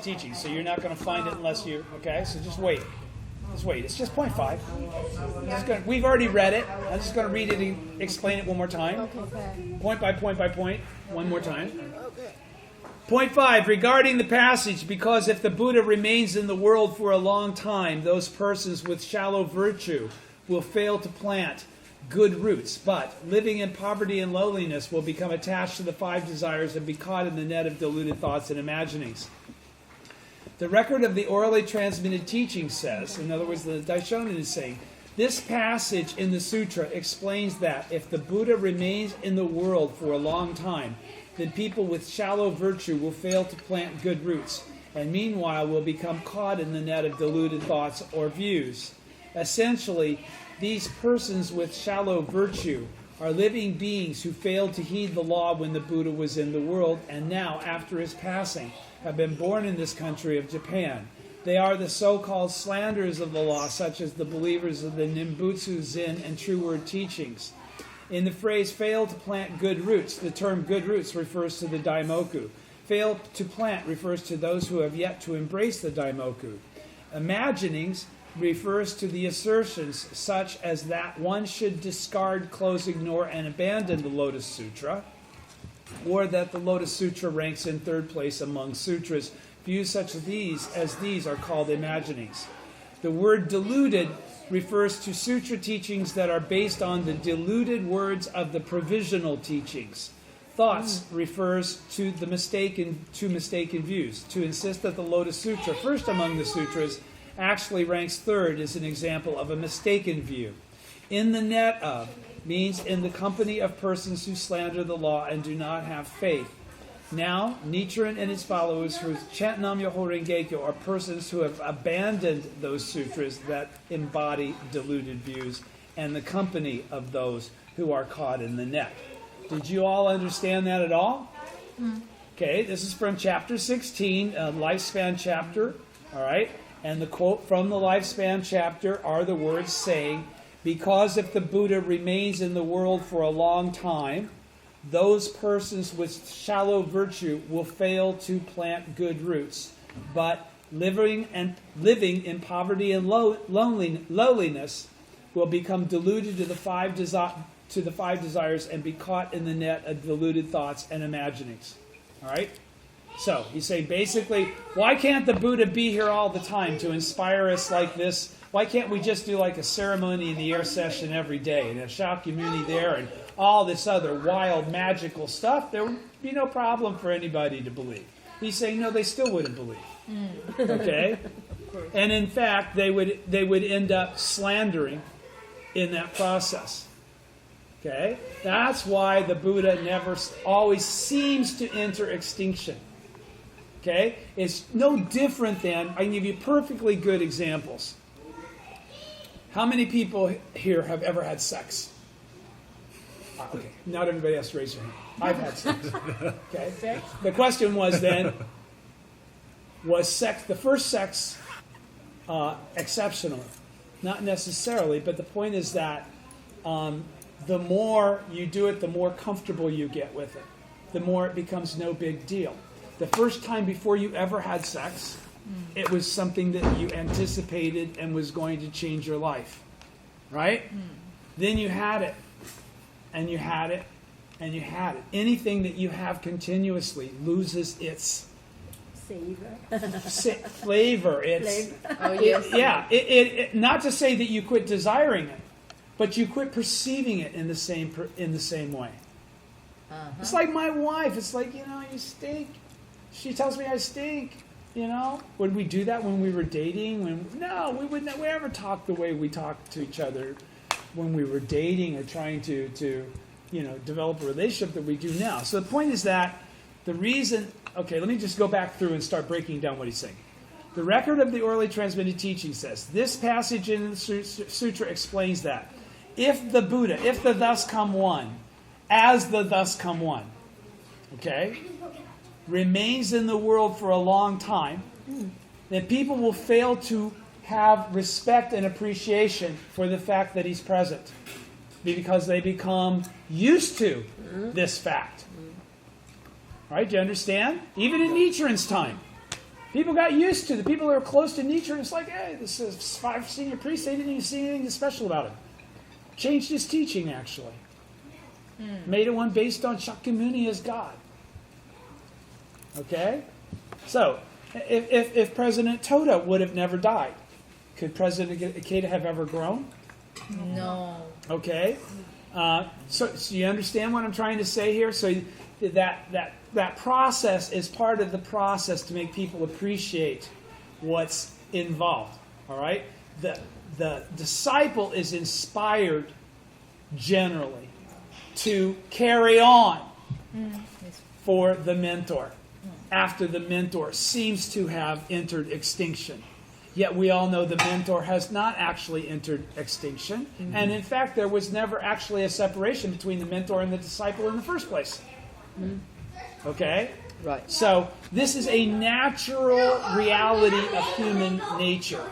teachings, so you're not going to find it unless you, okay? So just wait. Just wait. It's just 0.5. We've already read it. I'm just going to read it and explain it one more time. Point by point by point. One more time. Point 5, regarding the passage, because if the Buddha remains in the world for a long time, those persons with shallow virtue will fail to plant good roots, but living in poverty and lowliness will become attached to the 5 desires and be caught in the net of deluded thoughts and imaginings. The record of the orally transmitted teaching says, in other words, the Daishonin is saying, this passage in the Sutra explains that if the Buddha remains in the world for a long time, then people with shallow virtue will fail to plant good roots, and meanwhile will become caught in the net of deluded thoughts or views. Essentially, these persons with shallow virtue are living beings who failed to heed the law when the Buddha was in the world, and now, after his passing, have been born in this country of Japan. They are the so-called slanderers of the law, such as the believers of the Nimbutsu, Zen, and True Word teachings. In the phrase, fail to plant good roots, the term good roots refers to the Daimoku. Fail to plant refers to those who have yet to embrace the Daimoku. Imaginings refers to the assertions such as that one should discard, close, ignore, and abandon the Lotus Sutra, or that the Lotus Sutra ranks in 3rd place among sutras. Views such as these are called imaginings. The word deluded refers to sutra teachings that are based on the deluded words of the provisional teachings. Thoughts refers to the mistaken views. To insist that the Lotus Sutra, first among the sutras, actually ranks 3rd is an example of a mistaken view. In the net of means in the company of persons who slander the law and do not have faith. Now, Nichiren and his followers who chant Nam-myoho Renge-kyo are persons who have abandoned those sutras that embody deluded views and the company of those who are caught in the net. Did you all understand that at all? Okay, this is from chapter 16, lifespan chapter, all right? And the quote from the lifespan chapter are the words saying, because if the Buddha remains in the world for a long time, those persons with shallow virtue will fail to plant good roots, but living in poverty and lowliness will become deluded to the 5 desires and be caught in the net of deluded thoughts and imaginings. All right? So, he's saying basically, why can't the Buddha be here all the time to inspire us like this? Why can't we just do like a ceremony in the air session every day and have Shakyamuni there and all this other wild magical stuff? There would be no problem for anybody to believe. He's saying, no, they still wouldn't believe. Okay? And in fact, they would end up slandering in that process. Okay? That's why the Buddha never always seems to enter extinction. Okay? It's no different than, I can give you perfectly good examples. How many people here have ever had sex? Okay, not everybody has to raise their hand. I've had sex. Okay? The question was then, was the first sex exceptional? Not necessarily, but the point is that the more you do it, the more comfortable you get with it. The more it becomes no big deal. The first time before you ever had sex, it was something that you anticipated and was going to change your life. Right? Then you had it. And you had it. And you had it. Anything that you have continuously loses its flavor. It's, oh, yes. It, not to say that you quit desiring it, but you quit perceiving it in the same way. Uh-huh. It's like my wife. It's like, you stink. She tells me I stink. Would we do that when we were dating? No, we wouldn't. We never talk the way we talked to each other when we were dating or trying to develop a relationship that we do now. So the point is that the reason. Okay, let me just go back through and start breaking down what he's saying. The record of the orally transmitted teaching says this passage in the Sutra explains that if the Buddha, if the thus come one, as the thus come one, okay, remains in the world for a long time, then people will fail to have respect and appreciation for the fact that he's present because they become used to this fact. Right? Do you understand? Even in Nichiren's time. People got used to the people that are close to Nichiren. It's like, hey, this is 5 senior priests. They didn't even see anything special about him. Changed his teaching, actually. Made it one based on Shakyamuni as God. Okay? So, if President Toda would have never died, could President Ikeda have ever grown? No. Okay? So you understand what I'm trying to say here? So that process is part of the process to make people appreciate what's involved. All right? The disciple is inspired generally to carry on for the mentor after the mentor seems to have entered extinction. Yet we all know the mentor has not actually entered extinction. And in fact, there was never actually a separation between the mentor and the disciple in the first place. Okay? Right. So this is a natural reality of human nature.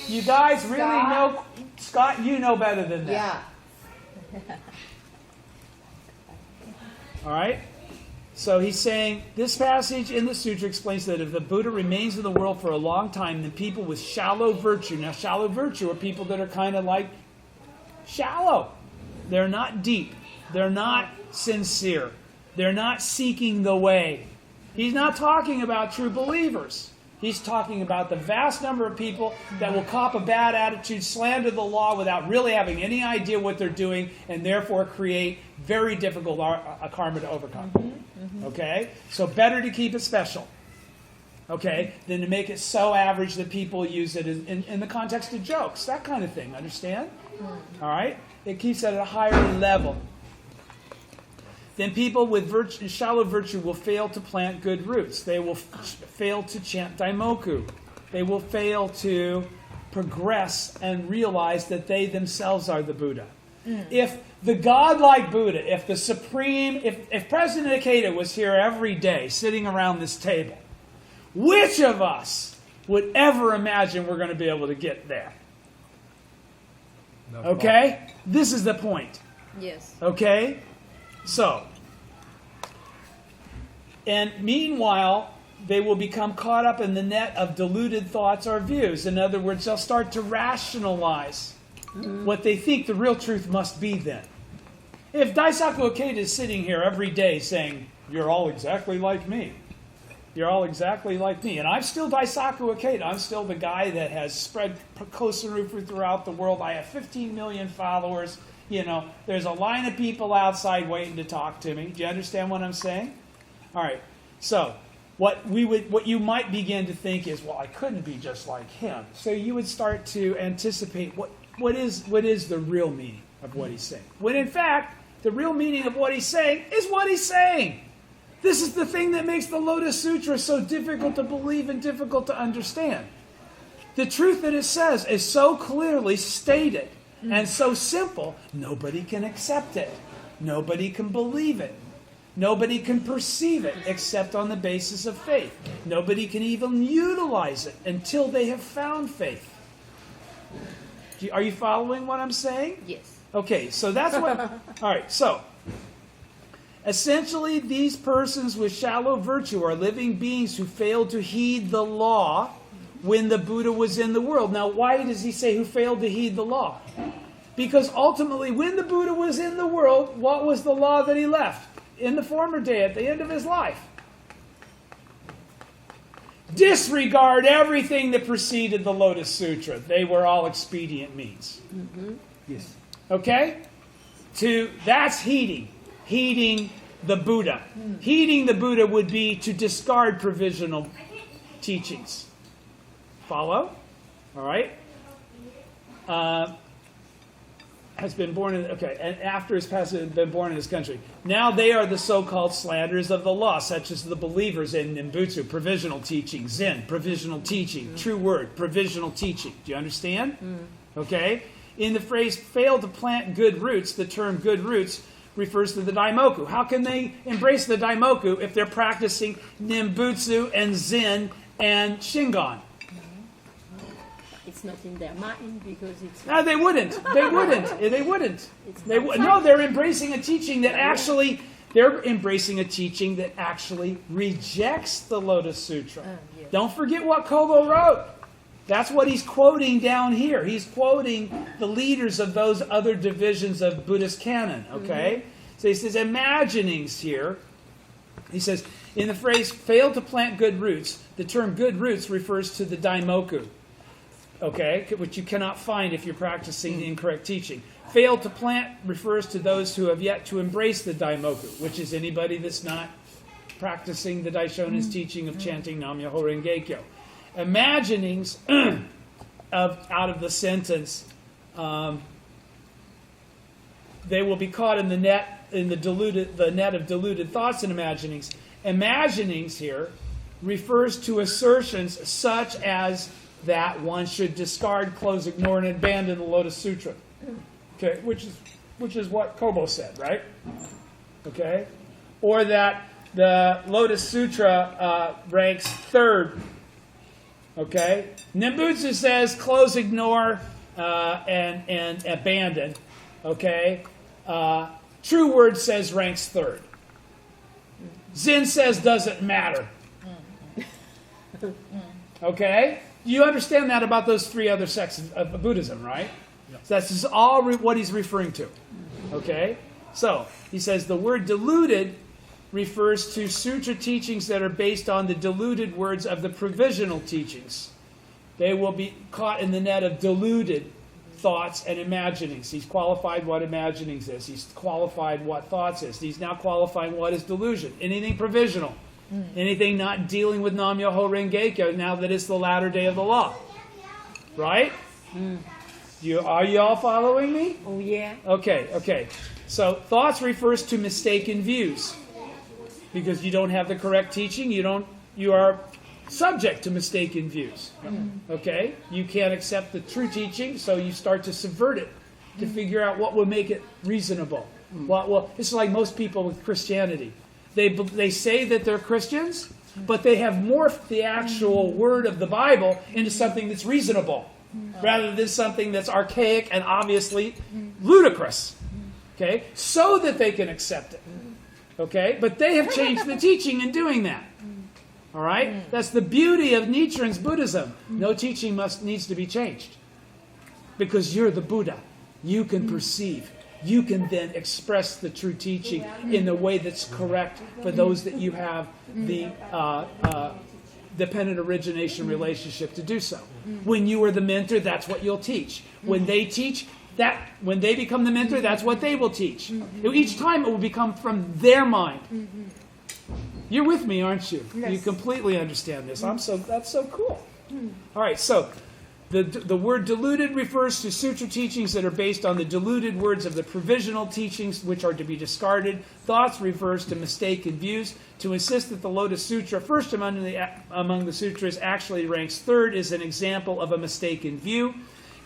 You guys really know, Scott, you know better than that. Yeah. All right? So he's saying, this passage in the Sutra explains that if the Buddha remains in the world for a long time, then people with shallow virtue, now shallow virtue are people that are kind of like shallow. They're not deep. They're not sincere. They're not seeking the way. He's not talking about true believers. He's talking about the vast number of people that will cop a bad attitude, slander the law without really having any idea what they're doing, and therefore create very difficult karma to overcome. Okay? So better to keep it special, okay, than to make it so average that people use it in the context of jokes, that kind of thing. Understand? All right? It keeps it at a higher level. Then people with shallow virtue will fail to plant good roots. They will fail to chant Daimoku. They will fail to progress and realize that they themselves are the Buddha. If the godlike Buddha, if the supreme, if President Ikeda was here every day sitting around this table, which of us would ever imagine we're going to be able to get there? No Okay? This is the point. Yes. Okay? So, and meanwhile, they will become caught up in the net of deluded thoughts or views. In other words, they'll start to rationalize what they think the real truth must be then. If Daisaku Ikeda is sitting here every day saying, you're all exactly like me. You're all exactly like me. And I'm still Daisaku Ikeda. I'm still the guy that has spread Kosarufu throughout the world. I have 15 million followers. You know, there's a line of people outside waiting to talk to me. Do you understand what I'm saying? All right. So, what you might begin to think is, well, I couldn't be just like him. So you would start to anticipate what is the real meaning of what he's saying. When in fact, the real meaning of what he's saying is what he's saying. This is the thing that makes the Lotus Sutra so difficult to believe and difficult to understand. The truth that it says is so clearly stated and so simple, nobody can accept it. Nobody can believe it. Nobody can perceive it except on the basis of faith. Nobody can even utilize it until they have found faith. Are you following what I'm saying? Yes. Okay, so that's what... All right, so... Essentially, these persons with shallow virtue are living beings who failed to heed the law when the Buddha was in the world. Now, why does he say who failed to heed the law? Because ultimately, when the Buddha was in the world, what was the law that he left? In the former day, at the end of his life. Disregard everything that preceded the Lotus Sutra. They were all expedient means. Yes. Okay? That's heeding. Heeding the Buddha. Heeding the Buddha would be to discard provisional teachings. Follow? All right? Has been born in, okay, and after his passage, been born in this country. Now they are the so-called slanderers of the law, such as the believers in Nimbutsu, provisional teaching, Zen, provisional teaching, true word, provisional teaching. Do you understand? Okay? In the phrase, fail to plant good roots, the term good roots refers to the Daimoku. How can they embrace the Daimoku if they're practicing Nimbutsu and Zen and Shingon? It's not in their mind because it's... No, they wouldn't. They wouldn't. They wouldn't. No, they're embracing a teaching that actually They're embracing a teaching that actually rejects the Lotus Sutra. Yes. Don't forget what Kobo wrote. That's what he's quoting down here. He's quoting the leaders of those other divisions of Buddhist canon, okay? So he says, imaginings here. He says, in the phrase, fail to plant good roots, the term good roots refers to the daimoku, okay, which you cannot find if you're practicing the incorrect teaching. Fail to plant refers to those who have yet to embrace the daimoku, which is anybody that's not practicing the Daishonin's teaching of chanting Nam-myoho Renge-kyo. Imaginings out of the sentence, they will be caught in the net of deluded thoughts and imaginings. Imaginings here refers to assertions such as that one should discard, close, ignore, and abandon the Lotus Sutra. Okay, which is what Kobo said, right? Okay, or that the Lotus Sutra ranks third. Okay, Nembutsu says close, ignore, and abandon. Okay, True Word says ranks third. Zen says doesn't matter. Okay, you understand that about those three other sects of Buddhism, right? So that's just all what he's referring to. Okay? So, he says the word deluded refers to sutra teachings that are based on the deluded words of the provisional teachings. They will be caught in the net of deluded thoughts and imaginings. He's qualified what imaginings is. He's qualified what thoughts is. He's now qualifying what is delusion. Anything provisional. Anything not dealing with Nam-myoho Renge-kyo now that it's the latter day of the law. Right? Are you all following me? Oh, yeah. Okay. So thoughts refers to mistaken views. Because you don't have the correct teaching, you are subject to mistaken views. Okay? You can't accept the true teaching, so you start to subvert it to figure out what will make it reasonable. Well, it's like most people with Christianity. They say that they're Christians, but they have morphed the actual word of the Bible into something that's reasonable, rather than something that's archaic and obviously ludicrous. Okay? So that they can accept it. Okay? But they have changed the teaching in doing that. All right? That's the beauty of Nichiren's Buddhism. No teaching needs to be changed. Because you're the Buddha. You can perceive. You can then express the true teaching in the way that's correct for those that you have the dependent origination relationship to do so. When you are the mentor, that's what you'll teach. When they teach, when they become the mentor, that's what they will teach. Each time it will become from their mind. You're with me, aren't you? Yes. You completely understand this. That's so cool. All right, so the word deluded refers to sutra teachings that are based on the deluded words of the provisional teachings, which are to be discarded. Thoughts refers to mistaken views. To insist that the Lotus Sutra, first among the sutras, actually ranks third is an example of a mistaken view.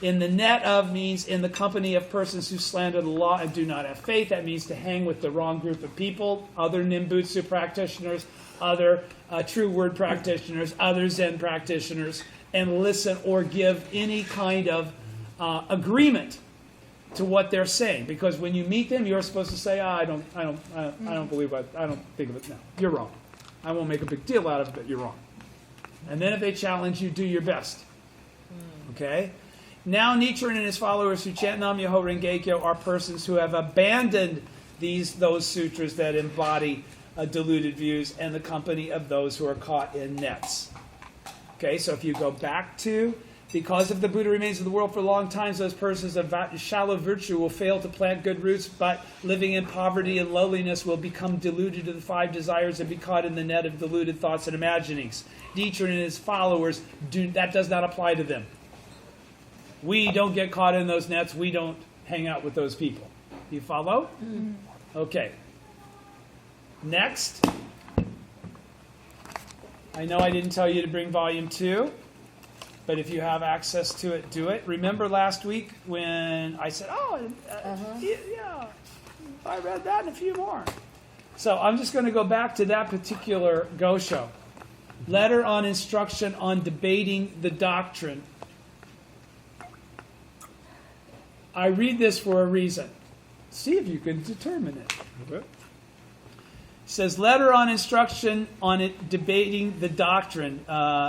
In the net of means in the company of persons who slander the law and do not have faith. That means to hang with the wrong group of people, other Nimbutsu practitioners, other True Word practitioners, other Zen practitioners, and listen or give any kind of agreement to what they're saying. Because when you meet them, you're supposed to say, I don't believe it. I don't think of it. No, you're wrong. I won't make a big deal out of it, but you're wrong. And then if they challenge you, do your best. Okay? Now Nichiren and his followers who chant Nam-myoho Renge-kyo are persons who have abandoned those sutras that embody deluded views and the company of those who are caught in nets. Okay, so if you go back to, because if the Buddha remains in the world for long times, those persons of shallow virtue will fail to plant good roots, but living in poverty and lowliness will become deluded to the five desires and be caught in the net of deluded thoughts and imaginings. Nichiren and his followers, that does not apply to them. We don't get caught in those nets. We don't hang out with those people. You follow? Okay. Next. I know I didn't tell you to bring volume 2, but if you have access to it, do it. Remember last week when I said, yeah, I read that and a few more. So I'm just going to go back to that particular Gosho. Letter on Instruction on Debating the Doctrine. I read this for a reason. See if you can determine it. Okay. says letter on instruction on it debating the doctrine.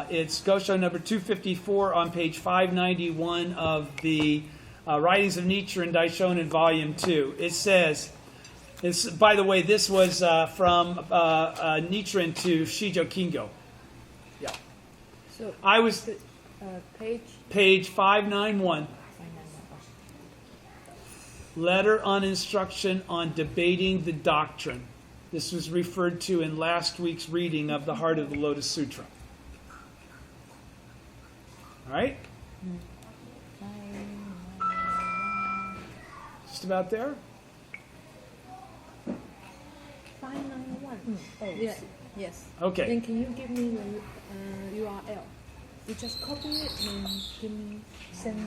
It's Gosho number 254 on page 591 of the Writings of Nichiren Daishonin Volume 2. It says, by the way, this was from Nichiren to Shijo Kingo. Yeah. So I was page 591. Letter on instruction on debating the doctrine. This was referred to in last week's reading of the Heart of the Lotus Sutra. All right? Just about there? 591. Oh, Yeah. Yes. Okay. Then can you give me the URL? You just copy it and give me, send me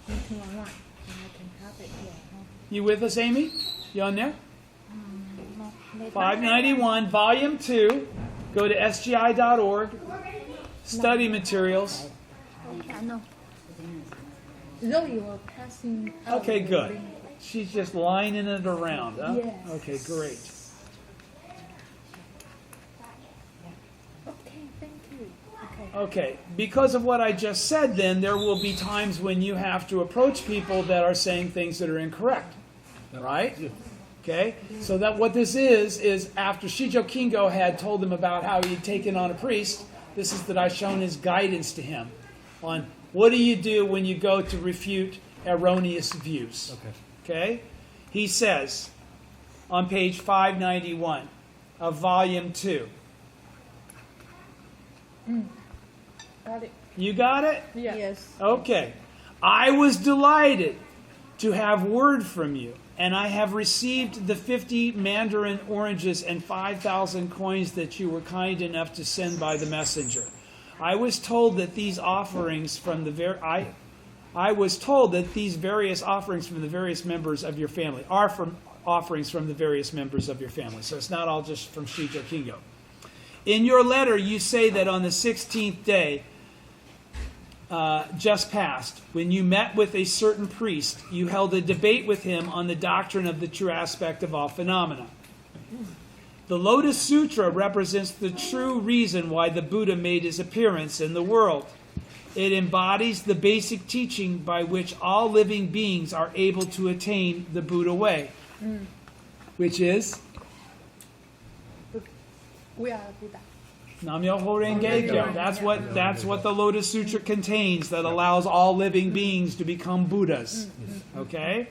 to online, and I can have it here. You with us, Amy? You on there? No, 591, Volume 2. Go to sgi.org. Study materials. I know. No, you are passing out. Okay, the good. link. She's just lining it around, huh? Yes. Okay, great. Okay, thank you. Okay. Okay, because of what I just said, then, there will be times when you have to approach people that are saying things that are incorrect. Right? Okay? So that what this is after Shijo Kingo had told him about how he had taken on a priest, this is that I've shown his guidance to him on what do you do when you go to refute erroneous views. Okay? He says on page 591 of volume 2. Got it. You got it? Yeah. Yes. Okay. I was delighted to have word from you, and I have received the 50 mandarin oranges and 5,000 coins that you were kind enough to send by the messenger. I was told that these offerings from the I was told that these various offerings from the various members of your family are from offerings from the various members of your family. So it's not all just from Shijo Kingo. In your letter, you say that on the 16th day, just passed, when you met with a certain priest, you held a debate with him on the doctrine of the true aspect of all phenomena. The Lotus Sutra represents the true reason why the Buddha made his appearance in the world. It embodies the basic teaching by which all living beings are able to attain the Buddha way, which is We are Buddha. Nam-myoho Renge Kyo. That's what the Lotus Sutra contains, that allows all living beings to become Buddhas. Okay?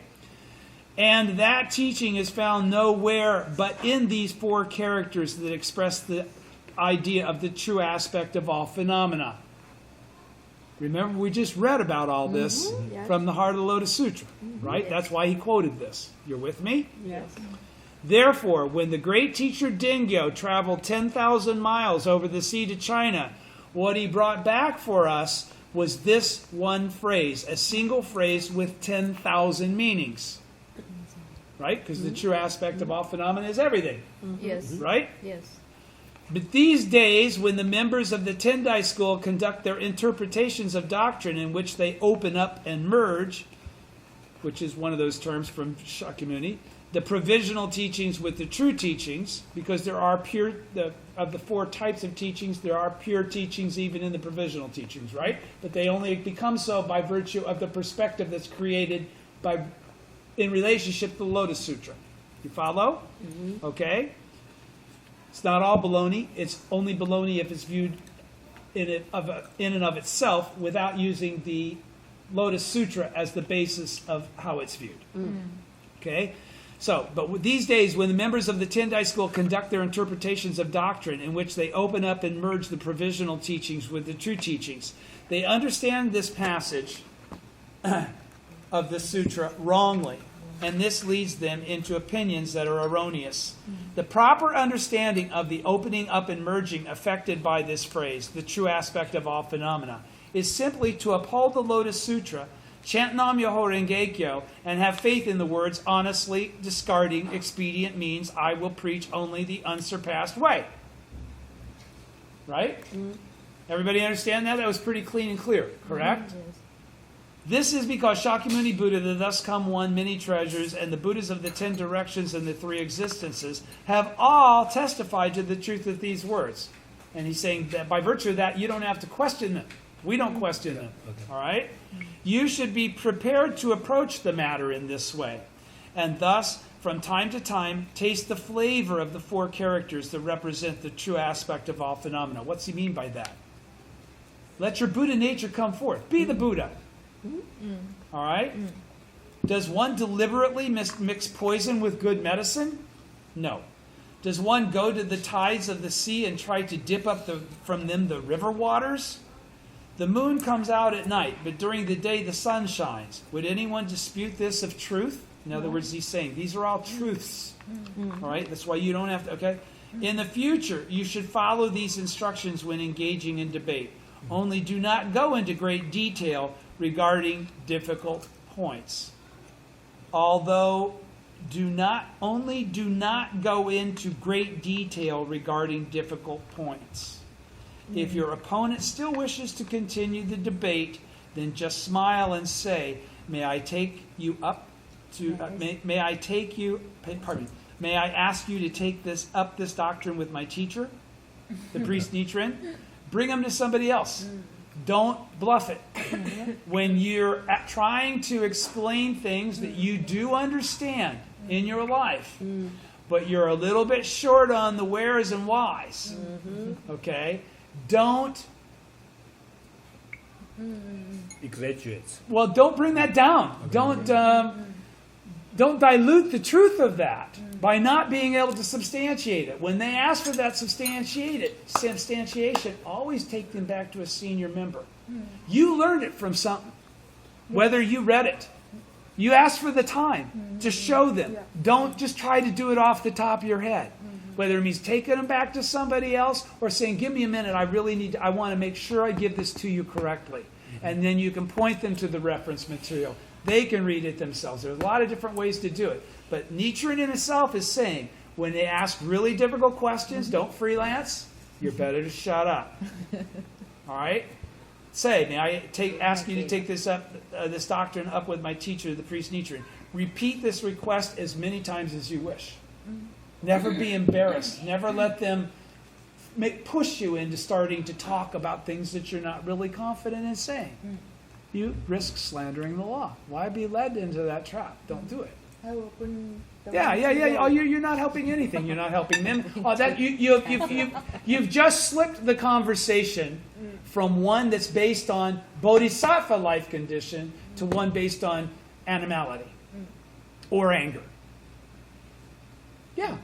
And that teaching is found nowhere but in these 4 characters that express the idea of the true aspect of all phenomena. Remember, we just read about all this from the Heart of the Lotus Sutra, right? That's why he quoted this. You're with me? Yes. Therefore, when the great teacher Dengyo traveled 10,000 miles over the sea to China, what he brought back for us was this one phrase, a single phrase with 10,000 meanings. Right? Because the true aspect of all phenomena is everything. Yes. Right? Yes. But these days, when the members of the Tendai school conduct their interpretations of doctrine in which they open up and merge, which is one of those terms from Shakyamuni, the provisional teachings with the true teachings, because there are of the 4 types of teachings, there are pure teachings even in the provisional teachings, right? But they only become so by virtue of the perspective that's created in relationship to the Lotus Sutra. You follow? Okay? It's not all baloney. It's only baloney if it's viewed in and of itself without using the Lotus Sutra as the basis of how it's viewed. Okay? So, but these days, when the members of the Tendai school conduct their interpretations of doctrine in which they open up and merge the provisional teachings with the true teachings, they understand this passage of the sutra wrongly, and this leads them into opinions that are erroneous. The proper understanding of the opening up and merging affected by this phrase, the true aspect of all phenomena, is simply to uphold the Lotus Sutra, chant Nam-myoho Renge Kyo, and have faith in the words, honestly discarding expedient means, I will preach only the unsurpassed way. Right? Everybody understand that? That was pretty clean and clear, correct? This is because Shakyamuni Buddha, the thus come one, many treasures, and the Buddhas of the 10 directions and the 3 existences have all testified to the truth of these words. And he's saying that by virtue of that, you don't have to question them. We don't question them. Okay. All right? You should be prepared to approach the matter in this way. And thus, from time to time, taste the flavor of the 4 characters that represent the true aspect of all phenomena. What's he mean by that? Let your Buddha nature come forth. Be the Buddha. All right? Does one deliberately mix poison with good medicine? No. Does one go to the tides of the sea and try to dip up from them the river waters? The moon comes out at night, but during the day the sun shines. Would anyone dispute this of truth? In other words, he's saying these are all truths. All right? That's why you don't have to, okay? In the future, you should follow these instructions when engaging in debate. Only do not go into great detail regarding difficult points. Although do not go into great detail regarding difficult points. If your opponent still wishes to continue the debate, then just smile and say, "May I take you up to? May I take you? Pardon me. May I ask you to take this doctrine with my teacher, the priest Nichiren? Bring him to somebody else. Don't bluff it. When you're trying to explain things that you do understand in your life, but you're a little bit short on the wheres and whys, okay? Don't Exaggerate. Well, don't bring that down. Don't dilute the truth of that by not being able to substantiate it. When they ask for that substantiation, always take them back to a senior member. You learned it from something, whether you read it. You ask for the time to show them. Don't just try to do it off the top of your head. Whether it means taking them back to somebody else or saying, "Give me a minute, I want to make sure I give this to you correctly." And then you can point them to the reference material. They can read it themselves. There's a lot of different ways to do it. But Nichiren in itself is saying, when they ask really difficult questions, don't freelance. You're better to shut up. All right? Say, may I ask you to take this doctrine up with my teacher, the priest Nichiren. Repeat this request as many times as you wish. Never be embarrassed. Never let them push you into starting to talk about things that you're not really confident in saying. You risk slandering the law. Why be led into that trap? Don't do it. I will bring the Yeah. Oh, you're not helping anything. You're not helping them. Oh, you've just slipped the conversation from one that's based on Bodhisattva life condition to one based on animality or anger. Yeah.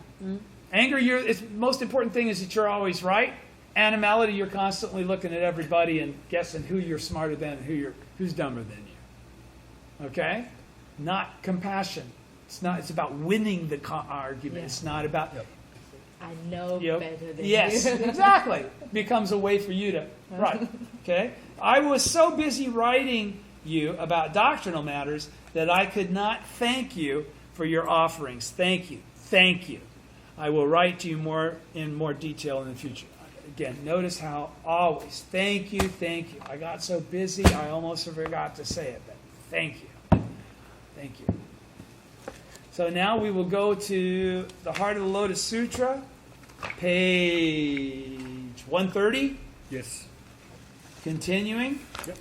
Anger, its most important thing is that you're always right. Animality, you're constantly looking at everybody and guessing who you're smarter than and who's dumber than you. Okay? Not compassion. It's about winning the argument. Yeah. It's not about... I know better than Yes, you. exactly. Becomes a way for you to... Right. Okay? I was so busy writing you about doctrinal matters that I could not thank you for your offerings. Thank you. Thank you. I will write to you in more detail in the future. Again, notice how always, thank you, thank you. I got so busy, I almost forgot to say it, but thank you. Thank you. So now we will go to the Heart of the Lotus Sutra, page 130. Yes. Continuing. Yep.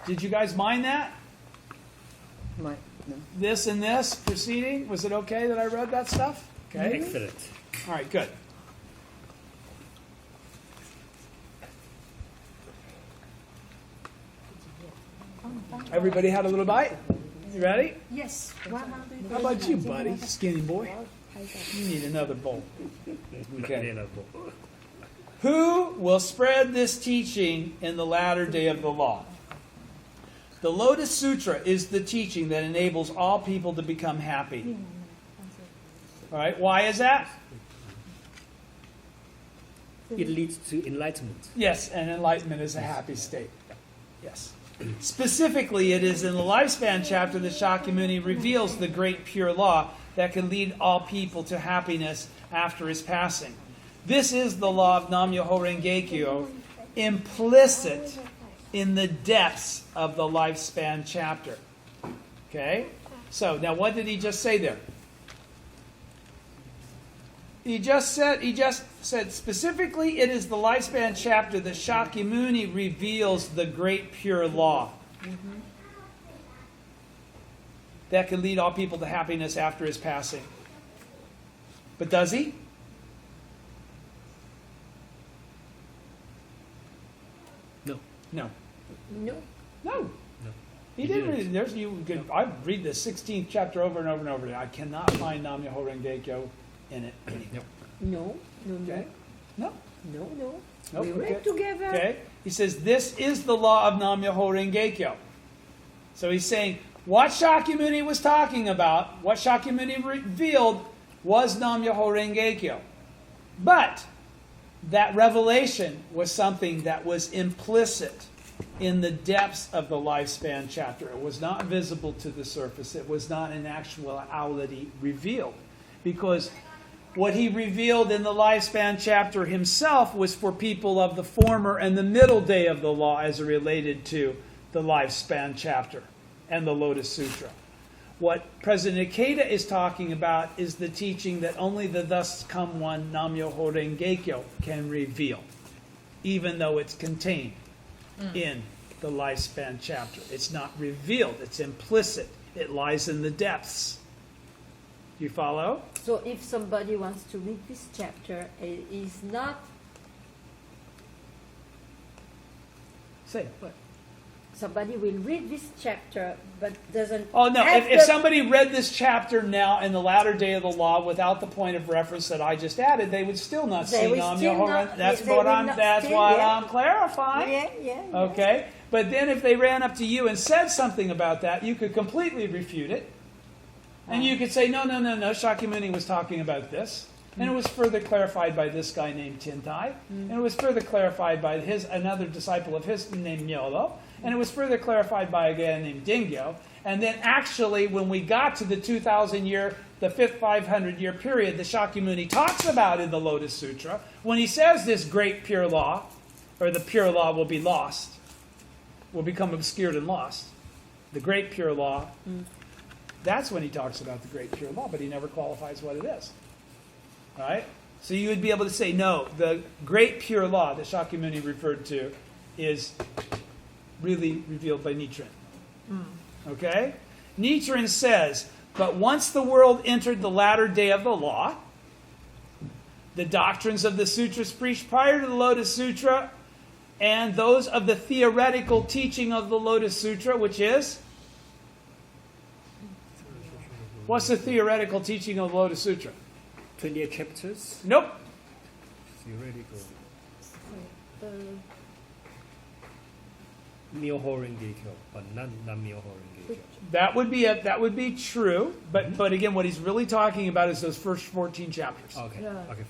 Did you guys mind that? No. This and this proceeding? Was it okay that I read that stuff? Okay. Excellent. All right, good. Everybody had a little bite? You ready? Yes. How about you, buddy? Skinny boy. You need another bowl. Okay. Who will spread this teaching in the latter day of the law? The Lotus Sutra is the teaching that enables all people to become happy. All right, why is that? It leads to enlightenment. Yes, and enlightenment is a happy state. Yes. Specifically, it is in the lifespan chapter that Shakyamuni reveals the great pure law that can lead all people to happiness after his passing. This is the law of Nam Myoho Renge Kyo, implicit in the depths of the lifespan chapter. Okay? So, now what did he just say there? He just said specifically it is the lifespan chapter that Shakyamuni reveals the great pure law that can lead all people to happiness after his passing. But does he? No. No. No. No. No. He didn't read it. I read the 16th chapter over and over and over again. I cannot find Nam Myoho Renge Kyo in it anywhere. No. No. Okay? No. No. No. Nope. We read together. Okay? He says, this is the law of Nam Myoho Renge Kyo. So he's saying, what Shakyamuni was talking about, what Shakyamuni revealed, was Nam Myoho Renge Kyo. But that revelation was something that was implicit in the depths of the lifespan chapter. It was not visible to the surface. It was not in actuality revealed. Because what he revealed in the lifespan chapter himself was for people of the former and the middle day of the law as it related to the lifespan chapter and the Lotus Sutra. What President Ikeda is talking about is the teaching that only the thus come one Nam Myoho Renge Kyo can reveal, even though it's contained in the lifespan chapter. It's not revealed, it's implicit. It lies in the depths. Do you follow? So if somebody wants to read this chapter, it is not. Say what? Somebody will read this chapter, but doesn't. Oh no! have If the- somebody read this chapter now in the latter day of the law without the point of reference that I just added, they would still not They see would Nam still Myoho not- Renge. That's they what will I'm. not That's still- what yeah. I'm clarifying. Yeah. Okay, but then if they ran up to you and said something about that, you could completely refute it, and you could say, no, Shakyamuni was talking about this, and it was further clarified by this guy named Tintai, and it was further clarified by another disciple of his named Nyolo, and it was further clarified by a guy named Dingyo, and then actually when we got to the 2,000-year, the fifth 500-year period that Shakyamuni talks about in the Lotus Sutra, when he says this great pure law, or the pure law will be lost, will become obscured and lost, the great pure law, that's when he talks about the great pure law, but he never qualifies what it is. Right? So you would be able to say, no, the great pure law that Shakyamuni referred to is really revealed by Nichiren. Okay? Nichiren says, but once the world entered the latter day of the law, the doctrines of the sutras preached prior to the Lotus Sutra and those of the theoretical teaching of the Lotus Sutra, which is? What's the theoretical teaching of the Lotus Sutra? 28 chapters. Nope. Theoretical. Myoho Renge Kyo, but not Myoho Renge Kyo. That would be true, but again, what he's really talking about is those first 14 chapters. Okay. Yeah. Okay.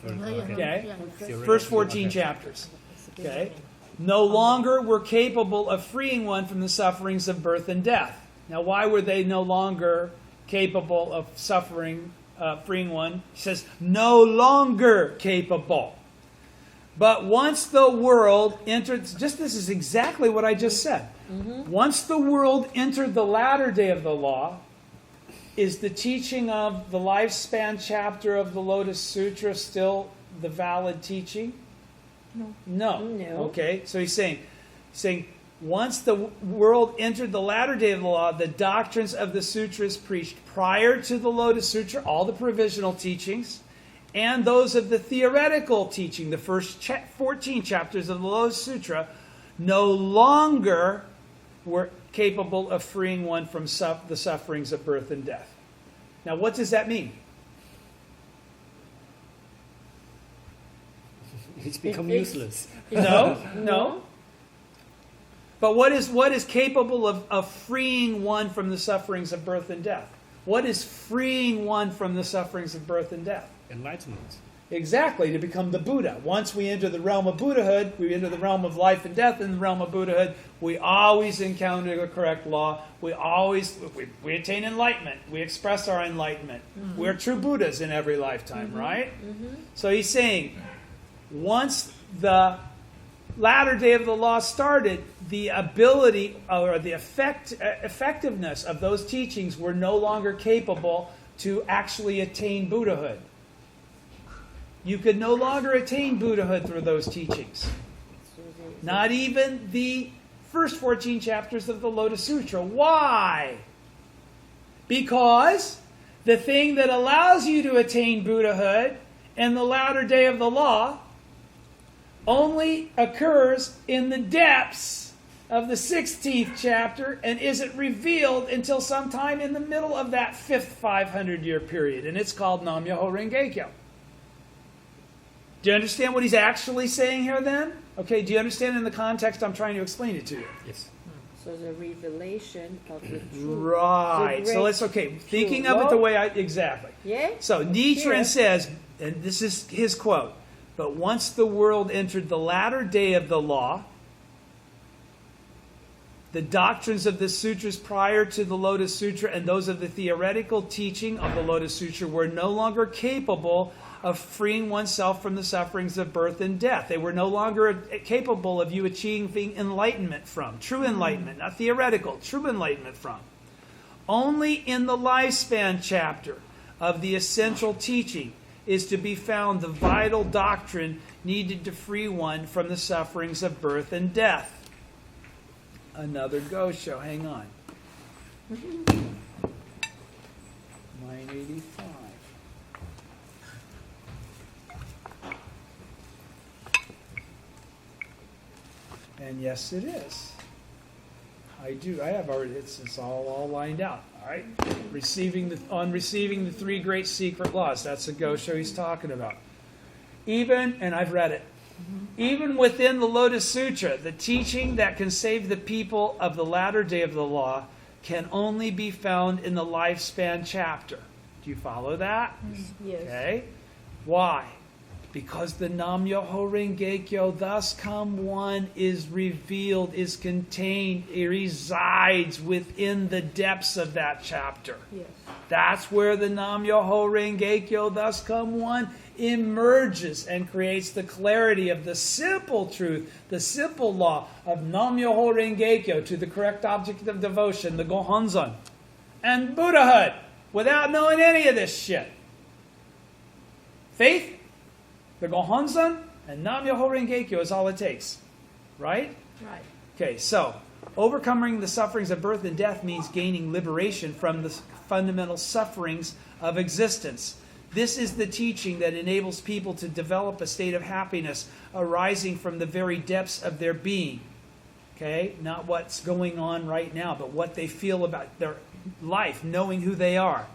Okay. Theoretical. First 14 Okay. chapters. Okay. No longer were capable of freeing one from the sufferings of birth and death. Now, why were they no longer capable of freeing one? He says, no longer capable. But once the world entered, this is exactly what I just said. Once the world entered the latter day of the law, is the teaching of the lifespan chapter of the Lotus Sutra still the valid teaching? No. Okay, so he's saying, once the world entered the latter day of the law, the doctrines of the sutras preached prior to the Lotus Sutra, all the provisional teachings, and those of the theoretical teaching, the first 14 chapters of the Lotus Sutra, no longer were capable of freeing one from the sufferings of birth and death. Now, what does that mean? It's become useless. No. But what is capable of freeing one from the sufferings of birth and death? What is freeing one from the sufferings of birth and death? Enlightenment. Exactly, to become the Buddha. Once we enter the realm of Buddhahood, we enter the realm of life and death in the realm of Buddhahood, we always encounter the correct law. We attain enlightenment. We express our enlightenment. We're true Buddhas in every lifetime, right? So he's saying, once the latter day of the law started, the ability or the effectiveness of those teachings were no longer capable to actually attain Buddhahood. You could no longer attain Buddhahood through those teachings. Not even the first 14 chapters of the Lotus Sutra. Why? Because the thing that allows you to attain Buddhahood in the latter day of the law only occurs in the depths of the 16th chapter and isn't revealed until sometime in the middle of that 5th 500-year period. And it's called Nam-myoho Renge-kyo. Do you understand what he's actually saying here then? Okay, do you understand in the context I'm trying to explain it to you? Yes. So the revelation of the truth. Right. So let's, thinking of it the way exactly. Yeah? So Nichiren says, and this is his quote, but once the world entered the latter day of the law, the doctrines of the sutras prior to the Lotus Sutra and those of the theoretical teaching of the Lotus Sutra were no longer capable of freeing oneself from the sufferings of birth and death. They were no longer capable of you achieving enlightenment from. True enlightenment, not theoretical, true enlightenment from. Only in the lifespan chapter of the essential teaching is to be found the vital doctrine needed to free one from the sufferings of birth and death. Another Gosho, hang on. 985. And yes, it is. I do. I have already. It's all lined out. All right. Receiving the 3 great secret laws. That's the Gosho he's talking about. Even, and I've read it. Even within the Lotus Sutra, the teaching that can save the people of the latter day of the law can only be found in the lifespan chapter. Do you follow that? Yes. Okay. Why? Because the Nam-myoho Renge-kyo, thus come one, is revealed, is contained, it resides within the depths of that chapter. Yes. That's where the Nam-myoho Renge-kyo, thus come one, emerges and creates the clarity of the simple truth, the simple law of Nam-myoho Renge-kyo to the correct object of devotion, the Gohonzon, and Buddhahood, without knowing any of this shit. Faith, the Gohonzon, and Nam-myoho Renge-kyo is all it takes. Right? Right. Okay, so overcoming the sufferings of birth and death means gaining liberation from the fundamental sufferings of existence. This is the teaching that enables people to develop a state of happiness arising from the very depths of their being. Okay? Not what's going on right now, but what they feel about their life, knowing who they are.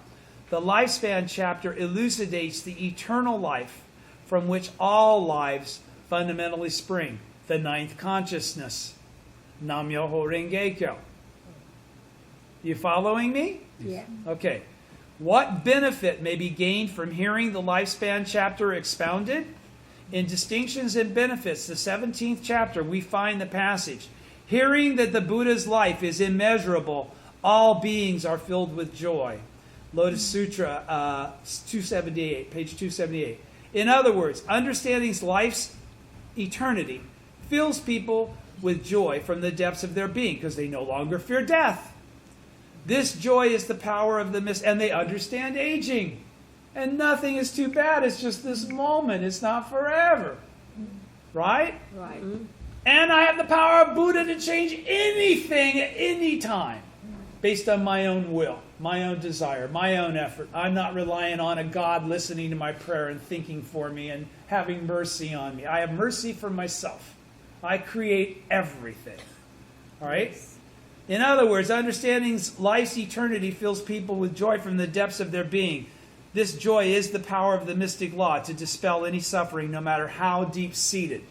The lifespan chapter elucidates the eternal life from which all lives fundamentally spring. The 9th consciousness. Nam-myoho Renge-kyo. You following me? Yeah. Okay. What benefit may be gained from hearing the lifespan chapter expounded? In Distinctions and Benefits, the 17th chapter, we find the passage, hearing that the Buddha's life is immeasurable, all beings are filled with joy. Lotus Sutra 278, page 278. In other words, understanding life's eternity fills people with joy from the depths of their being because they no longer fear death. This joy is the power of the and they understand aging. And nothing is too bad. It's just this moment. It's not forever. Right? Right. And I have the power of Buddha to change anything at any time based on my own will, my own desire, my own effort. I'm not relying on a God listening to my prayer and thinking for me and having mercy on me. I have mercy for myself. I create everything. All right? In other words, understanding life's eternity fills people with joy from the depths of their being. This joy is the power of the mystic law to dispel any suffering, no matter how deep-seated.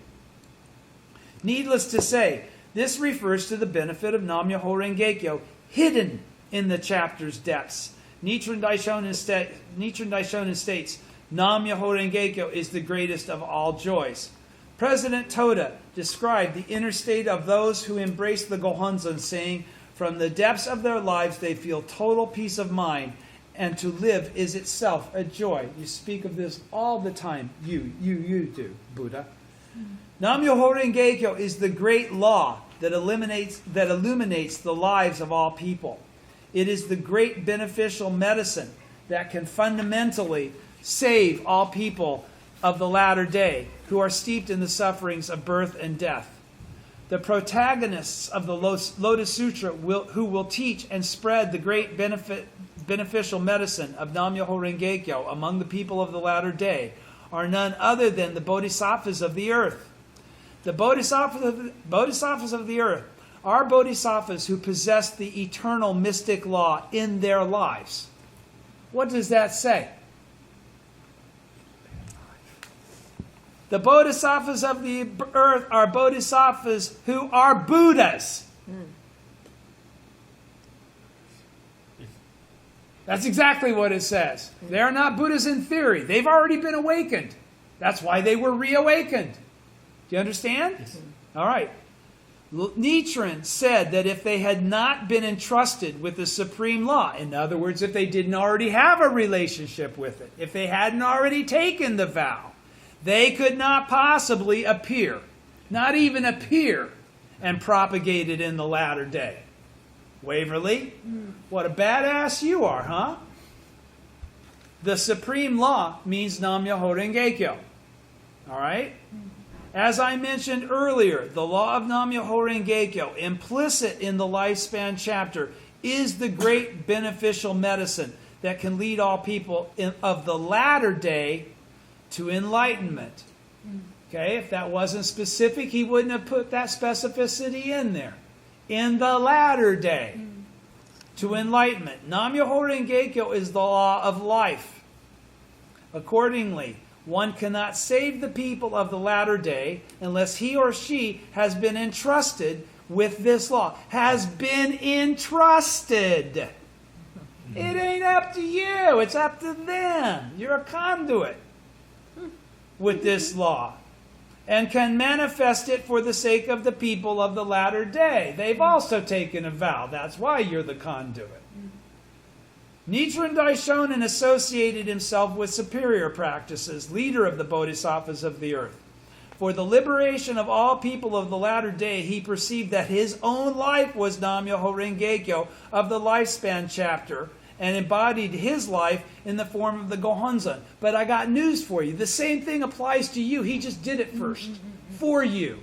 Needless to say, this refers to the benefit of Nam-myoho Renge-kyo hidden in the chapter's depths. Nichiren Daishonin states, Nam-myoho Renge-kyo is the greatest of all joys. President Toda described the inner state of those who embrace the Gohonzon, saying, from the depths of their lives they feel total peace of mind, and to live is itself a joy. You speak of this all the time. You do, Buddha. Nam-myoho Renge-kyo is the great law that illuminates the lives of all people. It is the great beneficial medicine that can fundamentally save all people of the latter day who are steeped in the sufferings of birth and death. The protagonists of the Lotus Sutra who will teach and spread the great beneficial medicine of Nam-myoho Renge-kyo among the people of the latter day are none other than the Bodhisattvas of the earth. The Bodhisattvas of the earth are Bodhisattvas who possess the eternal mystic law in their lives. What does that say? The Bodhisattvas of the earth are Bodhisattvas who are Buddhas. That's exactly what it says. They are not Buddhas in theory. They've already been awakened. That's why they were reawakened. Do you understand? Yes. All right. Nichiren said that if they had not been entrusted with the supreme law, in other words, if they didn't already have a relationship with it, if they hadn't already taken the vow, they could not possibly appear, not even appear, and propagate it in the latter day. Waverly, what a badass you are, huh? The supreme law means Nam-myoho Renge-kyo. All right? As I mentioned earlier, the law of Nam-myoho Renge-kyo, implicit in the lifespan chapter, is the great beneficial medicine that can lead all people of the latter day to enlightenment. Okay, if that wasn't specific, he wouldn't have put that specificity in there. In the latter day, to enlightenment. Nam-myoho Renge-kyo is the law of life. Accordingly, one cannot save the people of the latter day unless he or she has been entrusted with this law. Has been entrusted. It ain't up to you. It's up to them. You're a conduit with this law, and can manifest it for the sake of the people of the latter day. They've also taken a vow. That's why you're the conduit. Nichiren Daishonin associated himself with superior practices, leader of the Bodhisattvas of the earth. For the liberation of all people of the latter day, he perceived that his own life was Nam-myoho Renge-kyo of the lifespan chapter, and embodied his life in the form of the Gohonzon. But I got news for you. The same thing applies to you. He just did it first for you.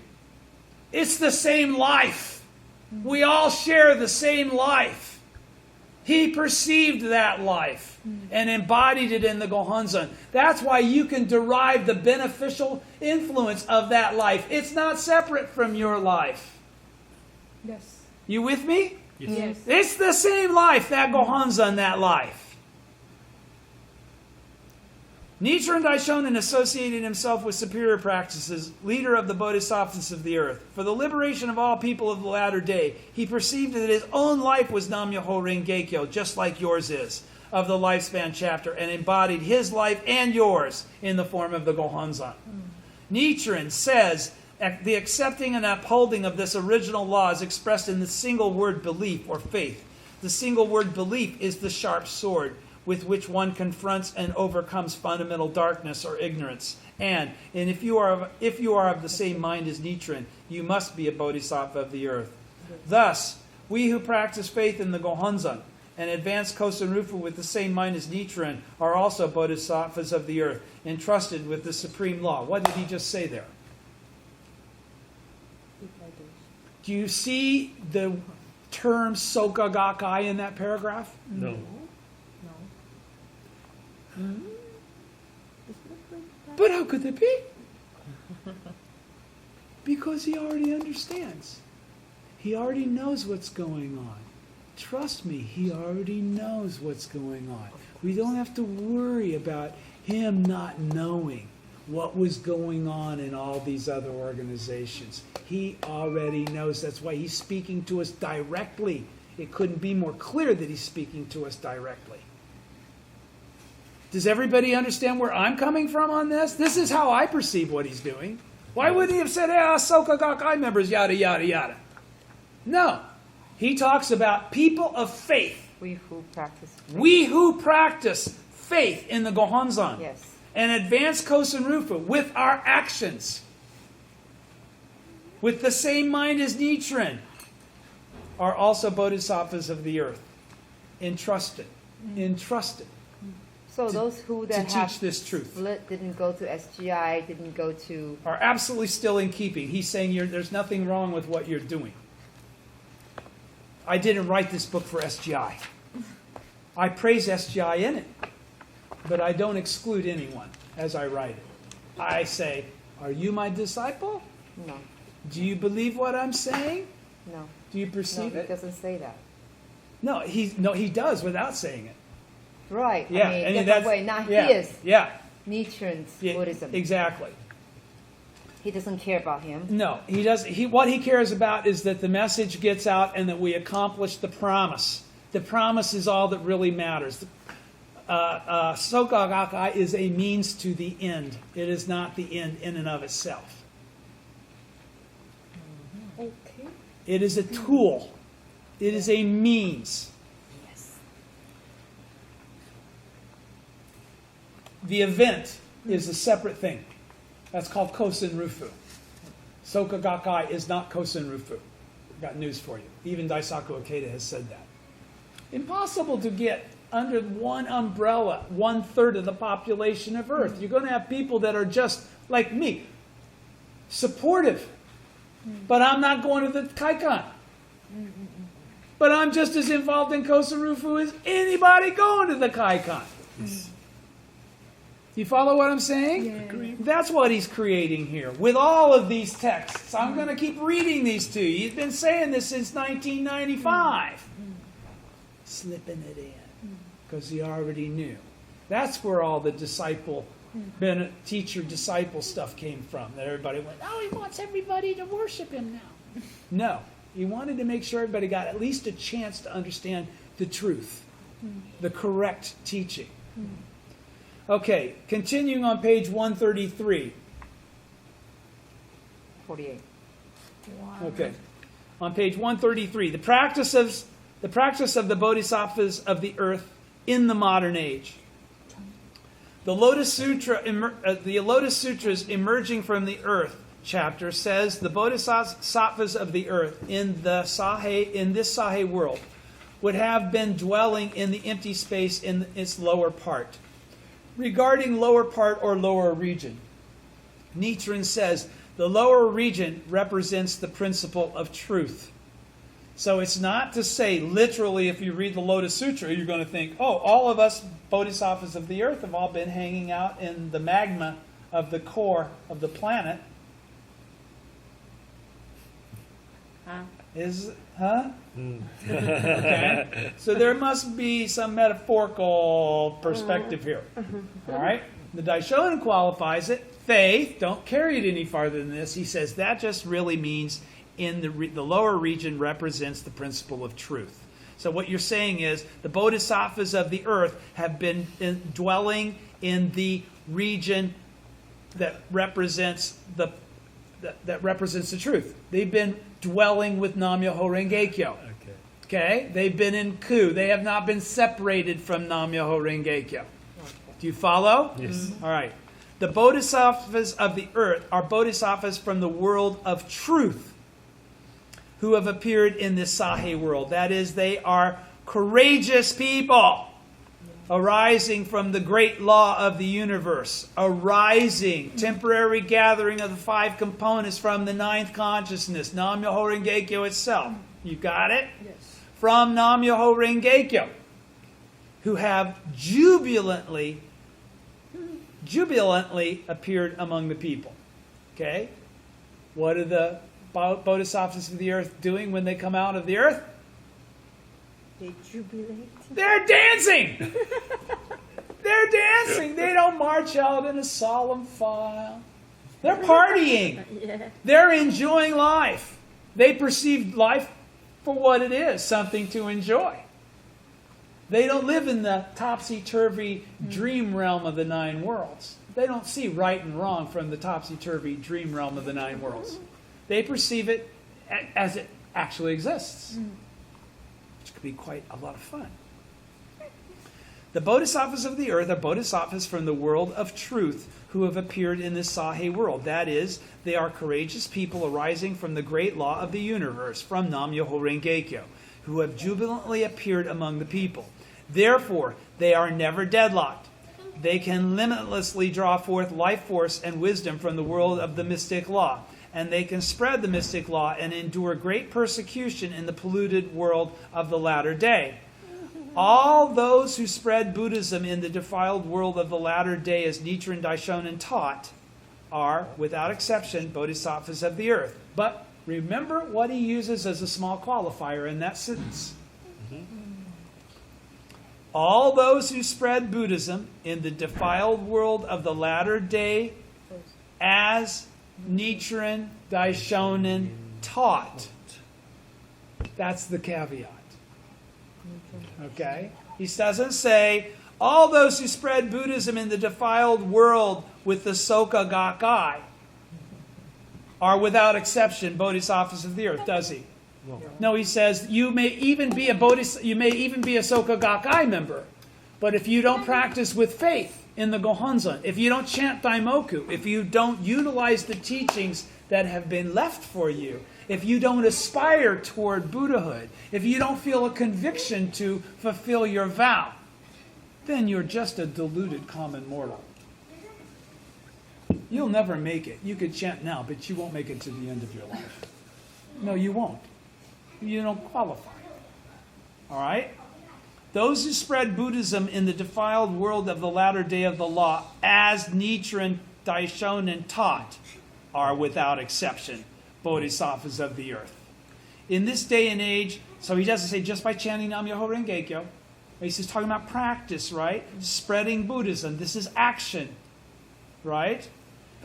It's the same life. We all share the same life. He perceived that life and embodied it in the Gohonzon. That's why you can derive the beneficial influence of that life. It's not separate from your life. Yes. You with me? Yes. It's the same life, that Gohonzon, that life. Nichiren Daishonin associated himself with superior practices, leader of the Bodhisattvas of the earth. For the liberation of all people of the latter day, he perceived that his own life was Nam-myoho Renge-kyo, just like yours is, of the lifespan chapter, and embodied his life and yours in the form of the Gohonzon. Nichiren says, the accepting and upholding of this original law is expressed in the single word belief or faith. The single word belief is the sharp sword with which one confronts and overcomes fundamental darkness or ignorance. And if you are of the same mind as Nichiren, you must be a bodhisattva of the earth. Thus, we who practice faith in the Gohonzon and advance Kosen Rufu with the same mind as Nichiren are also bodhisattvas of the earth, entrusted with the supreme law. What did he just say there? Do you see the term Soka Gakkai in that paragraph? No. But how could that be? Because he already understands. He already knows what's going on. Trust me, he already knows what's going on. We don't have to worry about him not knowing what was going on in all these other organizations. He already knows. That's why he's speaking to us directly. It couldn't be more clear that he's speaking to us directly. Does everybody understand where I'm coming from on this? This is how I perceive what he's doing. Why wouldn't he have said, Soka Gakkai members, yada, yada, yada? No. He talks about people of faith. We who practice faith. We who practice faith in the Gohonzon. Yes. And advance Kosen Rufu with our actions. with the same mind as Nichiren, are also bodhisattvas of the earth. Entrusted. So those who To that have teach this truth. split, didn't go to SGI, didn't go to... Are absolutely still in keeping. He's saying there's nothing wrong with what you're doing. I didn't write this book for SGI. I praise SGI in it, but I don't exclude anyone as I write it. I say, are you my disciple? No, Do you believe what I'm saying? no. Do you No, perceive it it? doesn't say that. No, he does without saying it. Right. Yeah, I mean, and different that's way. Not yeah, his. yeah, Nichiren's yeah, Buddhism. exactly. He doesn't care about him. No, he does. What he cares about is that the message gets out and that we accomplish the promise. The promise is all that really matters. Soka Gakkai is a means to the end. It is not the end in and of itself. Okay. It is a tool. It is a means. Yes. The event is a separate thing. That's called Kosen Rufu. Soka Gakkai is not Kosen Rufu. Got news for you. Even Daisaku Ikeda has said that. Impossible to get under one umbrella 1/3 of the population of Earth. You're going to have people that are just like me, supportive, but I'm not going to the Kaikan. But I'm just as involved in Kosen Rufu as anybody going to the Kaikan. You follow what I'm saying? Yeah. That's what he's creating here. With all of these texts. I'm going to keep reading these to you. He's been saying this since 1995. Slipping it in. Because he already knew. That's where all the teacher-disciple stuff came from. That everybody went, oh, he wants everybody to worship him now. No. He wanted to make sure everybody got at least a chance to understand the truth. The correct teaching. Okay, continuing on page 133. 48. Okay, on page 133, the practice of the bodhisattvas of the earth in the modern age. The Lotus Sutras emerging from the earth chapter says the bodhisattvas of the earth in this Sahe world would have been dwelling in the empty space in its lower part. Regarding lower part or lower region, Nichiren says the lower region represents the principle of truth. So it's not to say literally if you read the Lotus Sutra, you're going to think, oh, all of us bodhisattvas of the earth have all been hanging out in the magma of the core of the planet. Okay. So there must be some metaphorical perspective here. All right? The Daishonin qualifies it. Faith, don't carry it any farther than this. He says that just really means in the lower region represents the principle of truth. So what you're saying is the bodhisattvas of the earth have been dwelling in the region that represents the truth. They've been dwelling with Nam-myoho Renge-kyo. Okay? They've been in Ku. They have not been separated from Nam-myoho Renge-kyo. Do you follow? Yes. All right. The bodhisattvas of the earth are bodhisattvas from the world of truth who have appeared in this Sahe world. That is, they are courageous people arising from the great law of the universe. Arising, temporary gathering of the five components from the ninth consciousness, Nam-myoho Renge-kyo itself. You got it? Yes. From Nam-myoho Renge-kyo, who have jubilantly appeared among the people. Okay? What are the bodhisattvas of the earth doing when they come out of the earth? They jubilate. They're dancing! They're dancing! They don't march out in a solemn file. They're partying. Yeah. They're enjoying life. They perceive life for what it is, something to enjoy. They don't live in the topsy-turvy dream realm of the nine worlds. They don't see right and wrong from the topsy-turvy dream realm of the nine worlds. They perceive it as it actually exists, which could be quite a lot of fun. The Bodhisattvas of the earth are Bodhisattvas from the world of truth who have appeared in this Sahe world. That is, they are courageous people arising from the great law of the universe, from Nam-myoho Renge-kyo, who have jubilantly appeared among the people. Therefore, they are never deadlocked. They can limitlessly draw forth life force and wisdom from the world of the mystic law, and they can spread the mystic law and endure great persecution in the polluted world of the latter day. All those who spread Buddhism in the defiled world of the latter day, as Nichiren Daishonin taught, are, without exception, Bodhisattvas of the earth. But remember what he uses as a small qualifier in that sentence. All those who spread Buddhism in the defiled world of the latter day, as Nichiren Daishonin taught. That's the caveat. Okay? He doesn't say, all those who spread Buddhism in the defiled world with the Soka Gakkai are without exception Bodhisattvas of the earth, does he? No, he says you may even be a Soka Gakkai member, but if you don't practice with faith in the Gohonzon, if you don't chant Daimoku, if you don't utilize the teachings that have been left for you, if you don't aspire toward Buddhahood, if you don't feel a conviction to fulfill your vow, then you're just a deluded common mortal. You'll never make it. You could chant now, but you won't make it to the end of your life. No, you won't. You don't qualify. All right? Those who spread Buddhism in the defiled world of the latter day of the law, as Nichiren Daishonin taught, are without exception Bodhisattvas of the earth. In this day and age, so he doesn't say just by chanting Nam-myoho Renge-kyo. He's talking about practice, right? Spreading Buddhism. This is action, right?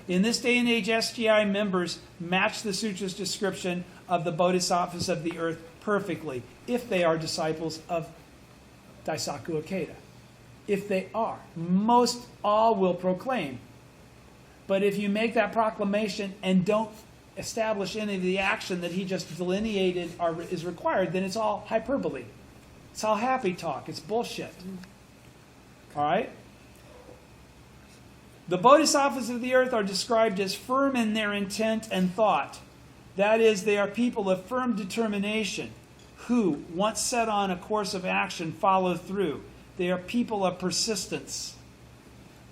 In this day and age, SGI members match the sutra's description of the Bodhisattvas of the earth perfectly, if they are disciples of Daisaku Ikeda. If they are. Most all will proclaim. But if you make that proclamation and don't establish any of the action that he just delineated is required, then it's all hyperbole. It's all happy talk. It's bullshit. All right? The Bodhisattvas of the earth are described as firm in their intent and thought. That is, they are people of firm determination who, once set on a course of action, follow through. They are people of persistence.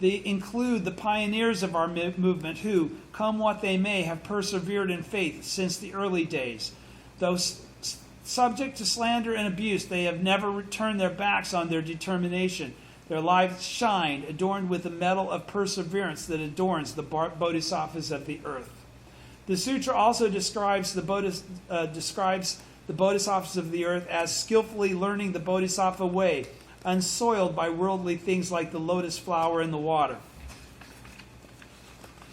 They include the pioneers of our movement who, come what they may, have persevered in faith since the early days. Though subject to slander and abuse, they have never turned their backs on their determination. Their lives shine, adorned with the medal of perseverance that adorns the Bodhisattvas of the earth. The sutra also describes the Bodhisattvas of the earth as skillfully learning the Bodhisattva way, unsoiled by worldly things like the lotus flower in the water.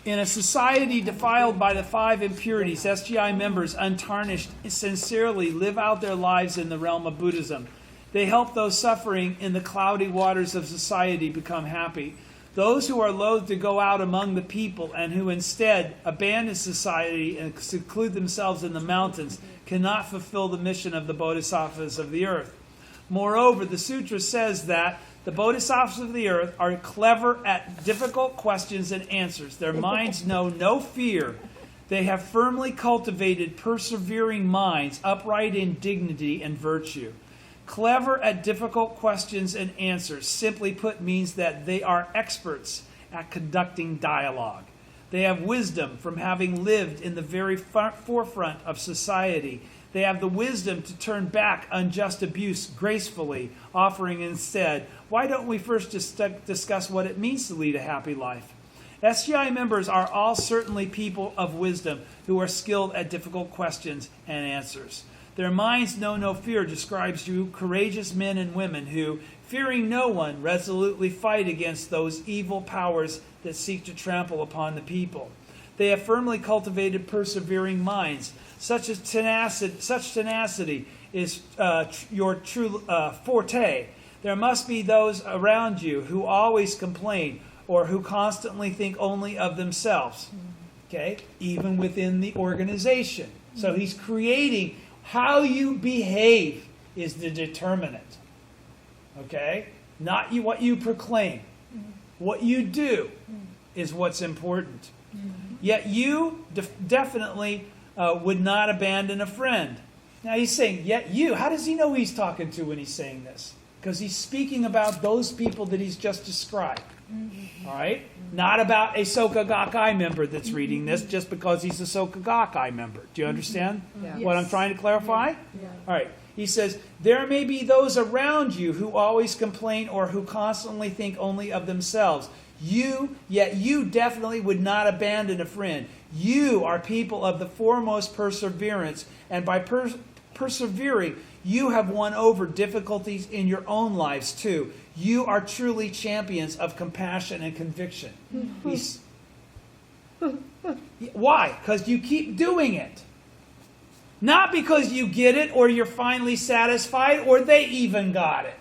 In a society defiled by the 5 impurities, SGI members, untarnished, sincerely live out their lives in the realm of Buddhism. They help those suffering in the cloudy waters of society become happy. Those who are loath to go out among the people and who instead abandon society and seclude themselves in the mountains cannot fulfill the mission of the Bodhisattvas of the earth. Moreover, the sutra says that the Bodhisattvas of the earth are clever at difficult questions and answers. Their minds know no fear. They have firmly cultivated persevering minds, upright in dignity and virtue. Clever at difficult questions and answers, simply put, means that they are experts at conducting dialogue. They have wisdom from having lived in the very forefront of society. They have the wisdom to turn back unjust abuse gracefully, offering instead, why don't we first discuss what it means to lead a happy life? SGI members are all certainly people of wisdom who are skilled at difficult questions and answers. Their minds know no fear describes you courageous men and women who, fearing no one, resolutely fight against those evil powers that seek to trample upon the people. They have firmly cultivated persevering minds. Such tenacity is your true forte. There must be those around you who always complain or who constantly think only of themselves. Okay? Even within the organization. So he's creating how you behave is the determinant. Okay? Not you, what you proclaim. What you do is what's important. Yet you definitely would not abandon a friend. Now he's saying, yet you. How does he know who he's talking to when he's saying this? Because he's speaking about those people that he's just described. All right? Not about a Soka Gakkai member that's reading this just because he's a Soka Gakkai member. Do you understand what I'm trying to clarify? All right. He says, there may be those around you who always complain or who constantly think only of themselves. Yet you definitely would not abandon a friend. You are people of the foremost perseverance, and by persevering, you have won over difficulties in your own lives too. You are truly champions of compassion and conviction. Why? Because you keep doing it. Not because you get it or you're finally satisfied or they even got it.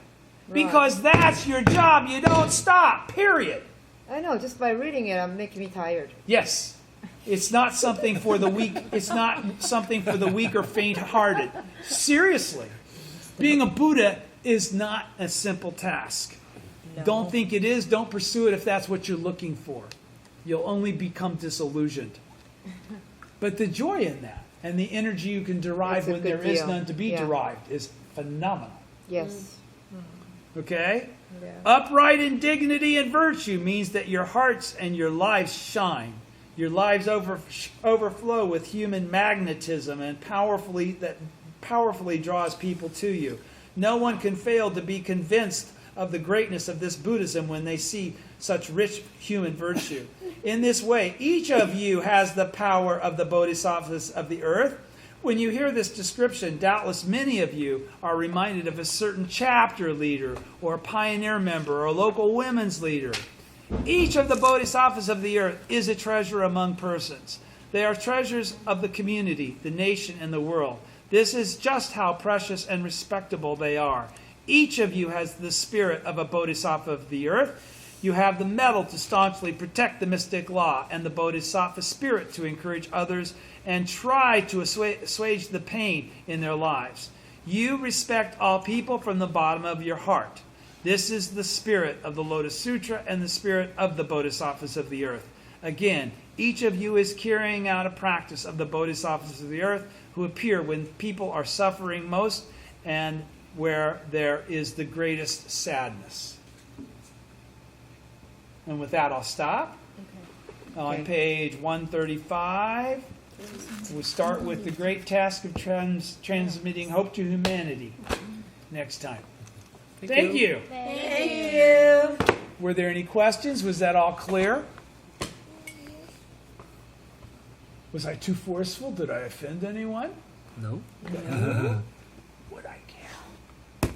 Right. Because that's your job. You don't stop, period. I know, just by reading it, I'm making me tired. Yes. It's not something for the weak. It's not something for the weak or faint-hearted. Seriously. Being a Buddha is not a simple task. No. Don't think it is. Don't pursue it if that's what you're looking for. You'll only become disillusioned. But the joy in that and the energy you can derive It's a when good there is deal. none to be Yeah. derived is phenomenal. Yes. Okay? Yeah. Upright in dignity and virtue means that your hearts and your lives shine. Your lives overflow with human magnetism and powerfully draws people to you. No one can fail to be convinced of the greatness of this Buddhism when they see such rich human virtue. In this way, each of you has the power of the Bodhisattvas of the earth. When you hear this description, doubtless many of you are reminded of a certain chapter leader or pioneer member or local women's leader. Each of the Bodhisattvas of the earth is a treasure among persons. They are treasures of the community, the nation, and the world. This is just how precious and respectable they are. Each of you has the spirit of a Bodhisattva of the earth. You have the mettle to staunchly protect the mystic law and the Bodhisattva spirit to encourage others and try to assuage the pain in their lives. You respect all people from the bottom of your heart. This is the spirit of the Lotus Sutra and the spirit of the Bodhisattvas of the earth. Again, each of you is carrying out a practice of the Bodhisattvas of the earth who appear when people are suffering most and where there is the greatest sadness. And with that, I'll stop. On page 135, we'll start with the great task of transmitting hope to humanity next time. Thank you. Thank you. Were there any questions? Was that all clear? Was I too forceful? Did I offend anyone? No? Would I care?